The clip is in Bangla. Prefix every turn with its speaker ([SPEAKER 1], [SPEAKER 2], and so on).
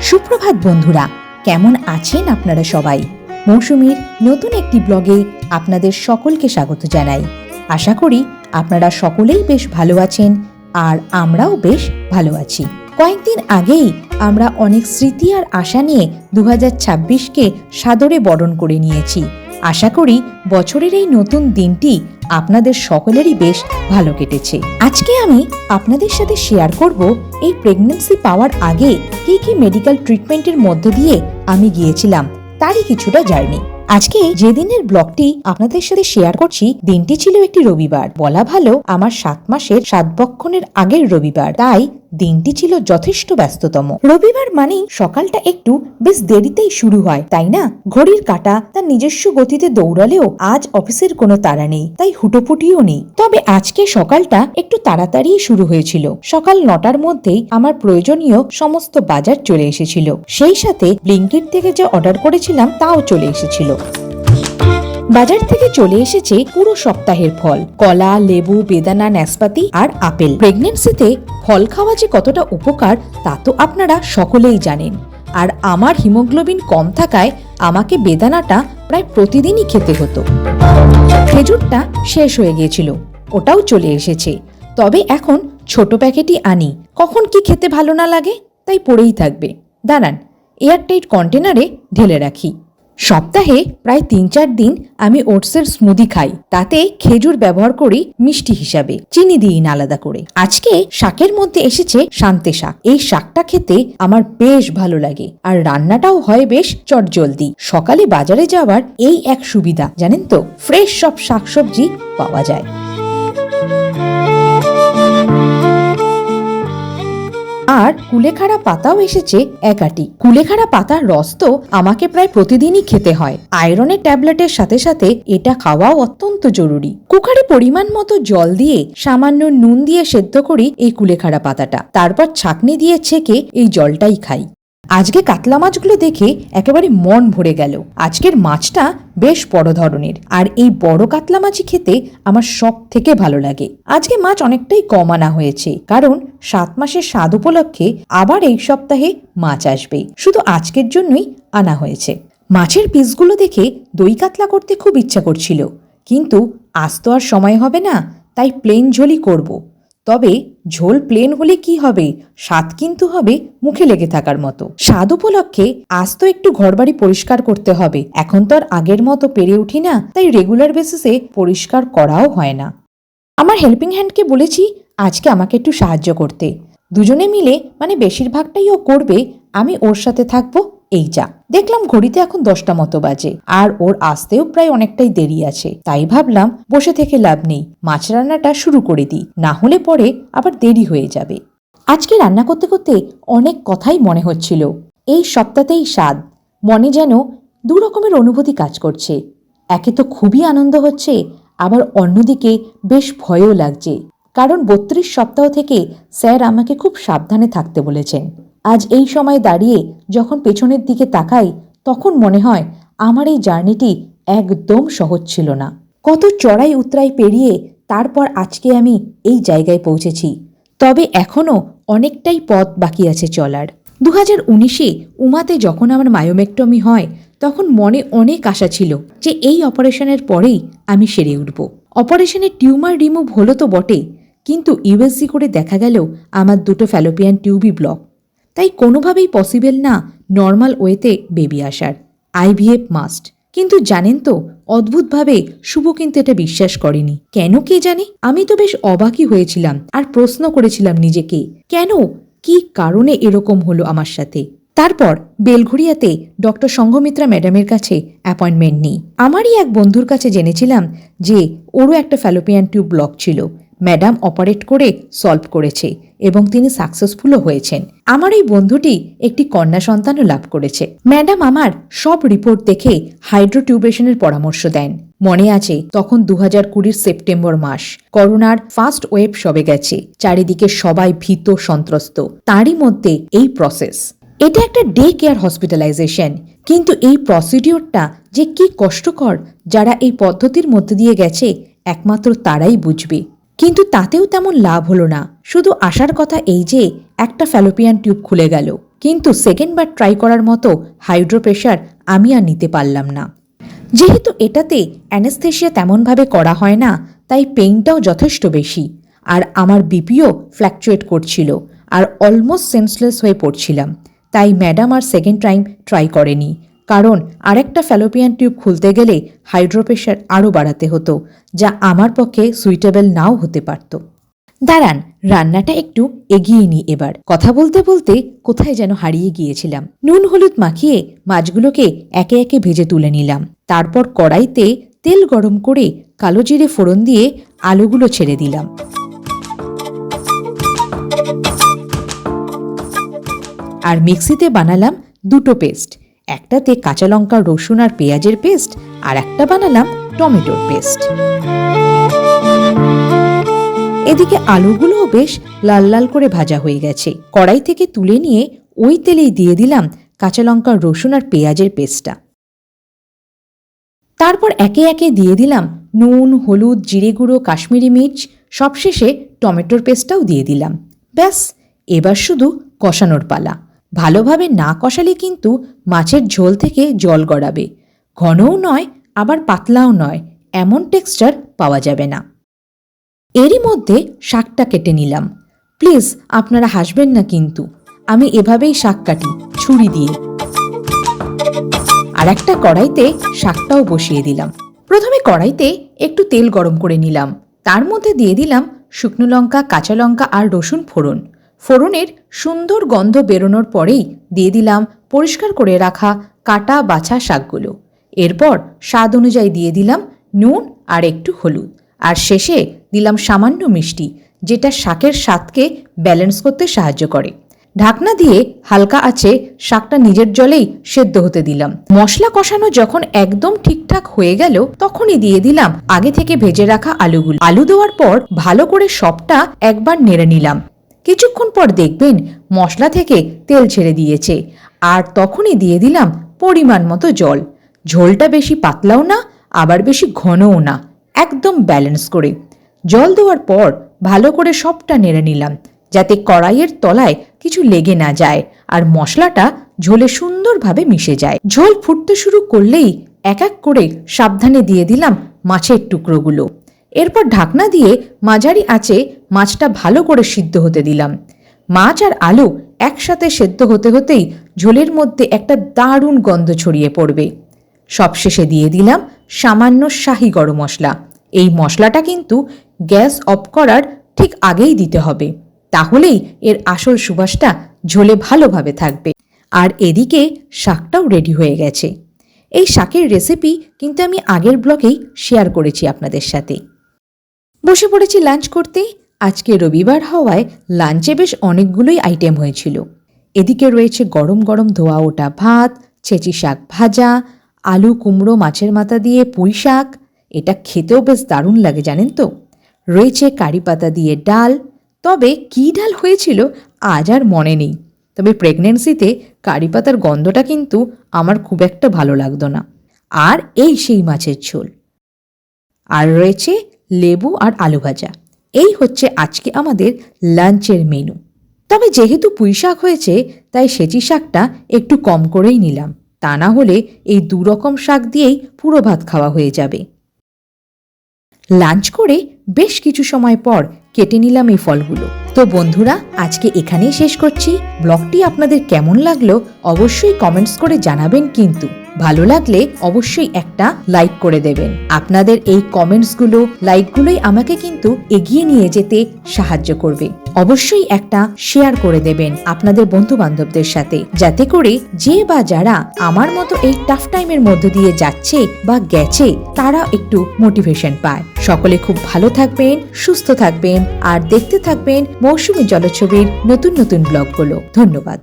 [SPEAKER 1] সুপ্রভাত বন্ধুরা, কেমন আছেন আপনারা সবাই? মৌসুমীর নতুন একটি ব্লগে আপনাদের সকলকে স্বাগত জানাই। আশা করি আপনারা সকলেই বেশ ভালো আছেন আর আমরাও বেশ ভালো আছি। কয়েকদিন আগেই আমরা অনেক স্মৃতি আর আশা নিয়ে 2026কে সাদরে বরণ করে নিয়েছি। আশা করি বছরের এই নতুন দিনটি আপনাদের সকলেরই বেশ ভালো কেটেছে। আজকে আমি আপনাদের সাথে শেয়ার করব এই প্রেগন্যান্সি পাওয়ার আগে কি কি মেডিকেল ট্রিটমেন্টের মধ্যে দিয়ে আমি গিয়েছিলাম তারই কিছুটা জার্নি। আজকে যে দিনের ব্লগটি আপনাদের সাথে শেয়ার করছি, দিনটি ছিল একটি রবিবার। বলা ভালো আমার 7 মাসের 7 বক্ষণের আগের রবিবার, তাই দিনটি ছিল যথেষ্ট ব্যস্ততম। রবিবার মানেই সকালটা একটু বেশ দেরিতেই শুরু হয়, তাই না? ঘড়ির কাঁটা তার নিজস্ব গতিতে দৌড়ালেও আজ অফিসের কোনো তাড়া নেই, তাই হুটোপুটিও নেই। তবে আজকে সকালটা একটু তাড়াতাড়ি শুরু হয়েছিল। সকাল 9টার মধ্যেই আমার প্রয়োজনীয় সমস্ত বাজার চলে এসেছিল, সেই সাথে ব্লিঙ্কিট থেকে যে অর্ডার করেছিলাম তাও চলে এসেছিল। বাজার থেকে চলে এসেছে পুরো সপ্তাহের ফল, কলা, লেবু, বেদানা, নাশপাতি আর আপেল। প্রেগন্যান্সিতে ফল খাওয়া যে কতটা উপকার তা তো আপনারা সকলেই জানেন। আর আমার হিমোগ্লোবিন কম থাকায় আমাকে বেদানাটা প্রায় প্রতিদিনই খেতে হতো। খেজুরটা শেষ হয়ে গিয়েছিল, ওটাও চলে এসেছে। তবে এখন ছোট প্যাকেটই আনি, কখন কি খেতে ভালো না লাগে তাই পড়েই থাকবে। দাঁড়ান, এয়ারটাইট কন্টেনারে ঢেলে রাখি। সপ্তাহে প্রায় 3-4 দিন আমি ওটসের স্মুদি খাই, তাতে খেজুর ব্যবহার করি মিষ্টি হিসাবে, চিনি দিই না আলাদা করে। আজকে শাকের মধ্যে এসেছে সান্তে শাক। এই শাকটা খেতে আমার বেশ ভালো লাগে আর রান্নাটাও হয় বেশ চটজলদি। সকালে বাজারে যাওয়ার এই এক সুবিধা, জানেন তো, ফ্রেশ সব শাকসবজি পাওয়া যায়। আর কুলেখাড়া পাতাও এসেছে এক আটি। কুলেখাড়া পাতার রস তো আমাকে প্রায় প্রতিদিনই খেতে হয়। আয়রনের ট্যাবলেটের সাথে সাথে এটা খাওয়াও অত্যন্ত জরুরি। কুকারে পরিমাণ মতো জল দিয়ে সামান্য নুন দিয়ে সেদ্ধ করি এই কুলেখাড়া পাতাটা, তারপর ছাঁকনি দিয়ে ছেঁকে এই জলটাই খাই। আজকে কাতলা মাছগুলো দেখে একেবারে মন ভরে গেল। আজকের মাছটা বেশ বড় ধরনের, আর এই বড় কাতলা মাছই খেতে আমার সব থেকে ভালো লাগে। আজকে মাছ অনেকটাই কম আনা হয়েছে, কারণ 7 মাসের স্বাদ উপলক্ষে আবার এই সপ্তাহে মাছ আসবে, শুধু আজকের জন্যই আনা হয়েছে। মাছের পিসগুলো দেখে দই কাতলা করতে খুব ইচ্ছা করছিল, কিন্তু আজ তো আর সময় হবে না, তাই প্লেন ঝোলই করব। তবে ঝোল প্লেন হলে কি হবে, স্বাদ কিন্তু হবে মুখে লেগে থাকার মতো। স্বাদ উপলক্ষে আজ তো একটু ঘরবাড়ি পরিষ্কার করতে হবে। এখন তো আর আগের মতো পেরে উঠি না, তাই রেগুলার বেসিসে পরিষ্কার করাও হয় না। আমার হেল্পিং হ্যান্ডকে বলেছি আজকে আমাকে একটু সাহায্য করতে। দুজনে মিলে, মানে বেশিরভাগটাই ও করবে, আমি ওর সাথে থাকবো। এই যা দেখলাম ঘড়িতে এখন 10টা মতো বাজে, আর ওর আসতেও প্রায় অনেকটাই দেরি আছে। তাই ভাবলাম বসে থেকে লাভ নেই, মাছ রান্নাটা শুরু করে দিই, না হলে পরে আবার দেরি হয়ে যাবে। আজকে রান্না করতে করতে অনেক কথাই মনে হচ্ছিল। এই সপ্তাহতেই স্বাদ, মনে যেন 2 রকমের অনুভূতি কাজ করছে। একে তো খুবই আনন্দ হচ্ছে, আবার অন্যদিকে বেশ ভয়ও লাগছে, কারণ 32 সপ্তাহ থেকে স্যার আমাকে খুব সাবধানে থাকতে বলেছেন। আজ এই সময় দাঁড়িয়ে যখন পেছনের দিকে তাকাই, তখন মনে হয় আমার এই জার্নিটি একদম সহজ ছিল না। কত চড়াই উতরাই পেরিয়ে তারপর আজকে আমি এই জায়গায় পৌঁছেছি। তবে এখনো অনেকটাই পথ বাকি আছে চলার। 2019-এ উমাতে যখন আমার মায়োমেক্টমি হয়, তখন মনে অনেক আশা ছিল যে এই অপারেশনের পরেই আমি সেরে উঠব। অপারেশনে টিউমার রিমুভ হলো তো বটে, কিন্তু ইউএসজি করে দেখা গেল আমার 2টো ফ্যালোপিয়ান টিউবই ব্লক। তাই কোনোভাবেই পসিবল না নর্মাল ওয়েতে বেবি আসার। IVF must. কিন্তু জানেন তো, অদ্ভুতভাবে শুভ কিন্তু এটা বিশ্বাস করেনি। কেন কে জানে? আমি তো বেশ অবাকই হয়েছিলাম আর প্রশ্ন করেছিলাম নিজেকে, কেন, কি কারণে এরকম হলো আমার সাথে। তারপর বেলঘড়িয়াতে ডক্টর সংঘমিত্রা ম্যাডামের কাছে অ্যাপয়েন্টমেন্ট নিই। আমারই এক বন্ধুর কাছে জেনেছিলাম যে ওরও একটা ফ্যালোপিয়ান টিউব ব্লক ছিল। ম্যাডাম অপারেট করে সলভ করেছে এবং তিনি সাকসেসফুলও হয়েছেন। আমার এই বন্ধুটি একটি কন্যা সন্তানও লাভ করেছে। ম্যাডাম আমার সব রিপোর্ট দেখে হাইড্রোটিউবেশনের পরামর্শ দেন। মনে আছে তখন 2020 সেপ্টেম্বর মাস, করোনার ফার্স্ট ওয়েভ সবে গেছে, চারিদিকে সবাই ভীত সন্ত্রস্ত, তারই মধ্যে এই প্রসেস। এটা একটা ডে কেয়ার হসপিটালাইজেশন, কিন্তু এই প্রসিডিওরটা যে কি কষ্টকর, যারা এই পদ্ধতির মধ্যে দিয়ে গেছে একমাত্র তারাই বুঝবে। কিন্তু তাতেও তেমন লাভ হলো না। শুধু আসার কথা এই যে একটা ফ্যালোপিয়ান টিউব খুলে গেল, কিন্তু সেকেন্ডবার ট্রাই করার মতো হাইড্রো প্রেশার আমি আর নিতে পারলাম না। যেহেতু এটাতে অ্যানেস্থেশিয়া তেমনভাবে করা হয় না, তাই পেইনটাও যথেষ্ট বেশি, আর আমার বিপিও ফ্ল্যাকচুয়েট করছিল আর অলমোস্ট সেন্সলেস হয়ে পড়ছিলাম। তাই ম্যাডাম আর সেকেন্ড টাইম ট্রাই করেনি, কারণ আরেকটা ফ্যালোপিয়ান টিউব খুলতে গেলে হাইড্রো প্রেশার আরও বাড়াতে হতো, যা আমার পক্ষে সুইটেবল নাও হতে পারত। দাঁড়ান, রান্নাটা একটু এগিয়ে নিই এবার। কথা বলতে বলতে কোথায় যেন হারিয়ে গিয়েছিলাম। নুন হলুদ মাখিয়ে মাছগুলোকে একে একে ভেজে তুলে নিলাম। তারপর কড়াইতে তেল গরম করে কালো জিরে ফোড়ন দিয়ে আলুগুলো ছেড়ে দিলাম। আর মিক্সিতে বানালাম দুটো পেস্ট, একটাতে কাঁচা লঙ্কা রসুন আর পেঁয়াজের পেস্ট, আর একটা বানালাম টমেটোর পেস্ট। এদিকে আলুগুলোও বেশ লাল লাল করে ভাজা হয়ে গেছে। কড়াই থেকে তুলে নিয়ে ওই তেলেই দিয়ে দিলাম কাঁচা লঙ্কা রসুন আর পেঁয়াজের পেস্টটা। তারপর একে একে দিয়ে দিলাম নুন, হলুদ, জিরে গুঁড়ো, কাশ্মীরি মির্চ, সবশেষে টমেটোর পেস্টটাও দিয়ে দিলাম। ব্যাস, এবার শুধু কষানোর পালা। ভালোভাবে না কষালে কিন্তু মাছের ঝোল থেকে জল গড়াবে। ঘনও নয় আবার পাতলাও নয়, এমন টেক্সচার পাওয়া যাবে না। এরই মধ্যে শাকটা কেটে নিলাম। প্লিজ আপনারা হাসবেন না কিন্তু, আমি এভাবেই শাক কাটি, ছুরি দিয়ে। আর একটা কড়াইতে শাকটাও বসিয়ে দিলাম। প্রথমে কড়াইতে একটু তেল গরম করে নিলাম। তার মধ্যে দিয়ে দিলাম শুকনো লঙ্কা, কাঁচা লঙ্কা আর রসুন ফোড়ন। ফোড়নের সুন্দর গন্ধ বেরোনোর পরেই দিয়ে দিলাম পরিষ্কার করে রাখা কাটা বাছা শাকগুলো। এরপর স্বাদ অনুযায়ী দিয়ে দিলাম নুন আর একটু হলুদ, আর শেষে দিলাম সামান্য মিষ্টি, যেটা শাকের স্বাদকে ব্যালেন্স করতে সাহায্য করে। ঢাকনা দিয়ে হালকা আঁচে শাকটা নিজের জলেই সেদ্ধ হতে দিলাম। মশলা কষানো যখন একদম ঠিকঠাক হয়ে গেল, তখনই দিয়ে দিলাম আগে থেকে ভেজে রাখা আলুগুলো। আলু দেওয়ার পর ভালো করে সবটা একবার নেড়ে নিলাম। কিছুক্ষণ পর দেখবেন মশলা থেকে তেল ছেড়ে দিয়েছে, আর তখনই দিয়ে দিলাম পরিমাণ মতো জল। ঝোলটা বেশি পাতলাও না আবার বেশি ঘনও না, একদম ব্যালেন্স করে। জল দেওয়ার পর ভালো করে সবটা নেড়ে নিলাম, যাতে কড়াইয়ের তলায় কিছু লেগে না যায় আর মশলাটা ঝোলে সুন্দরভাবে মিশে যায়। ঝোল ফুটতে শুরু করলেই এক এক করে সাবধানে দিয়ে দিলাম মাছের টুকরোগুলো। এরপর ঢাকনা দিয়ে মাঝারি আঁচে মাছটা ভালো করে সিদ্ধ হতে দিলাম। মাছ আর আলু একসাথে সেদ্ধ হতে হতেই ঝোলের মধ্যে একটা দারুণ গন্ধ ছড়িয়ে পড়বে। সবশেষে দিয়ে দিলাম সামান্য শাহি গরম মশলা। এই মশলাটা কিন্তু গ্যাস অফ করার ঠিক আগেই দিতে হবে, তাহলেই এর আসল সুবাসটা ঝোলে ভালোভাবে থাকবে। আর এদিকে শাকটাও রেডি হয়ে গেছে। এই শাকের রেসিপি কিন্তু আমি আগের ব্লগেই শেয়ার করেছি আপনাদের সাথে। বসে পড়েছি লাঞ্চ করতে। আজকে রবিবার হওয়ায় লাঞ্চে বেশ অনেকগুলোই আইটেম হয়েছিল। এদিকে রয়েছে গরম গরম ধোয়া ওঠা ভাত, ছেঁচি শাক ভাজা, আলু কুমড়ো মাছের মাথা দিয়ে পুঁই শাক, এটা খেতেও বেশ দারুণ লাগে জানেন তো। রয়েছে কারি পাতা দিয়ে ডাল, তবে কী ডাল হয়েছিল আজ আর মনে নেই। তবে প্রেগনেন্সিতে কারি পাতার গন্ধটা কিন্তু আমার খুব একটা ভালো লাগতো না। আর এই সেই মাছের ঝোল, আর রয়েছে লেবু আর আলু ভাজা। এই হচ্ছে আজকে আমাদের লাঞ্চের মেনু। তবে যেহেতু পুঁই শাক হয়েছে, তাই সেচি শাকটা একটু কম করেই নিলাম, তা না হলে এই দুরকম শাক দিয়েই পুরো ভাত খাওয়া হয়ে যাবে। লাঞ্চ করে বেশ কিছু সময় পর কেটে নিলাম এই ফলগুলো। তো বন্ধুরা, আজকে এখানেই শেষ করছি। ব্লগটি আপনাদের কেমন লাগলো অবশ্যই কমেন্টস করে জানাবেন, কিন্তু ভালো লাগলে অবশ্যই একটা লাইক করে দেবেন। আপনাদের এই কমেন্টসগুলো, লাইকগুলোই আমাকে কিন্তু এগিয়ে নিয়ে যেতে সাহায্য করবে। অবশ্যই একটা শেয়ার করে দেবেন আপনাদের বন্ধু বান্ধবদের সাথে, যাতে করে যে বা যারা আমার মতো এই টাফ টাইমের মধ্যে দিয়ে যাচ্ছে বা গেছে, তারা একটু মোটিভেশন পায়। সকলে খুব ভালো থাকবেন, সুস্থ থাকবেন আর দেখতে থাকবেন মৌসুমী জলছবির নতুন নতুন ব্লগগুলো। ধন্যবাদ।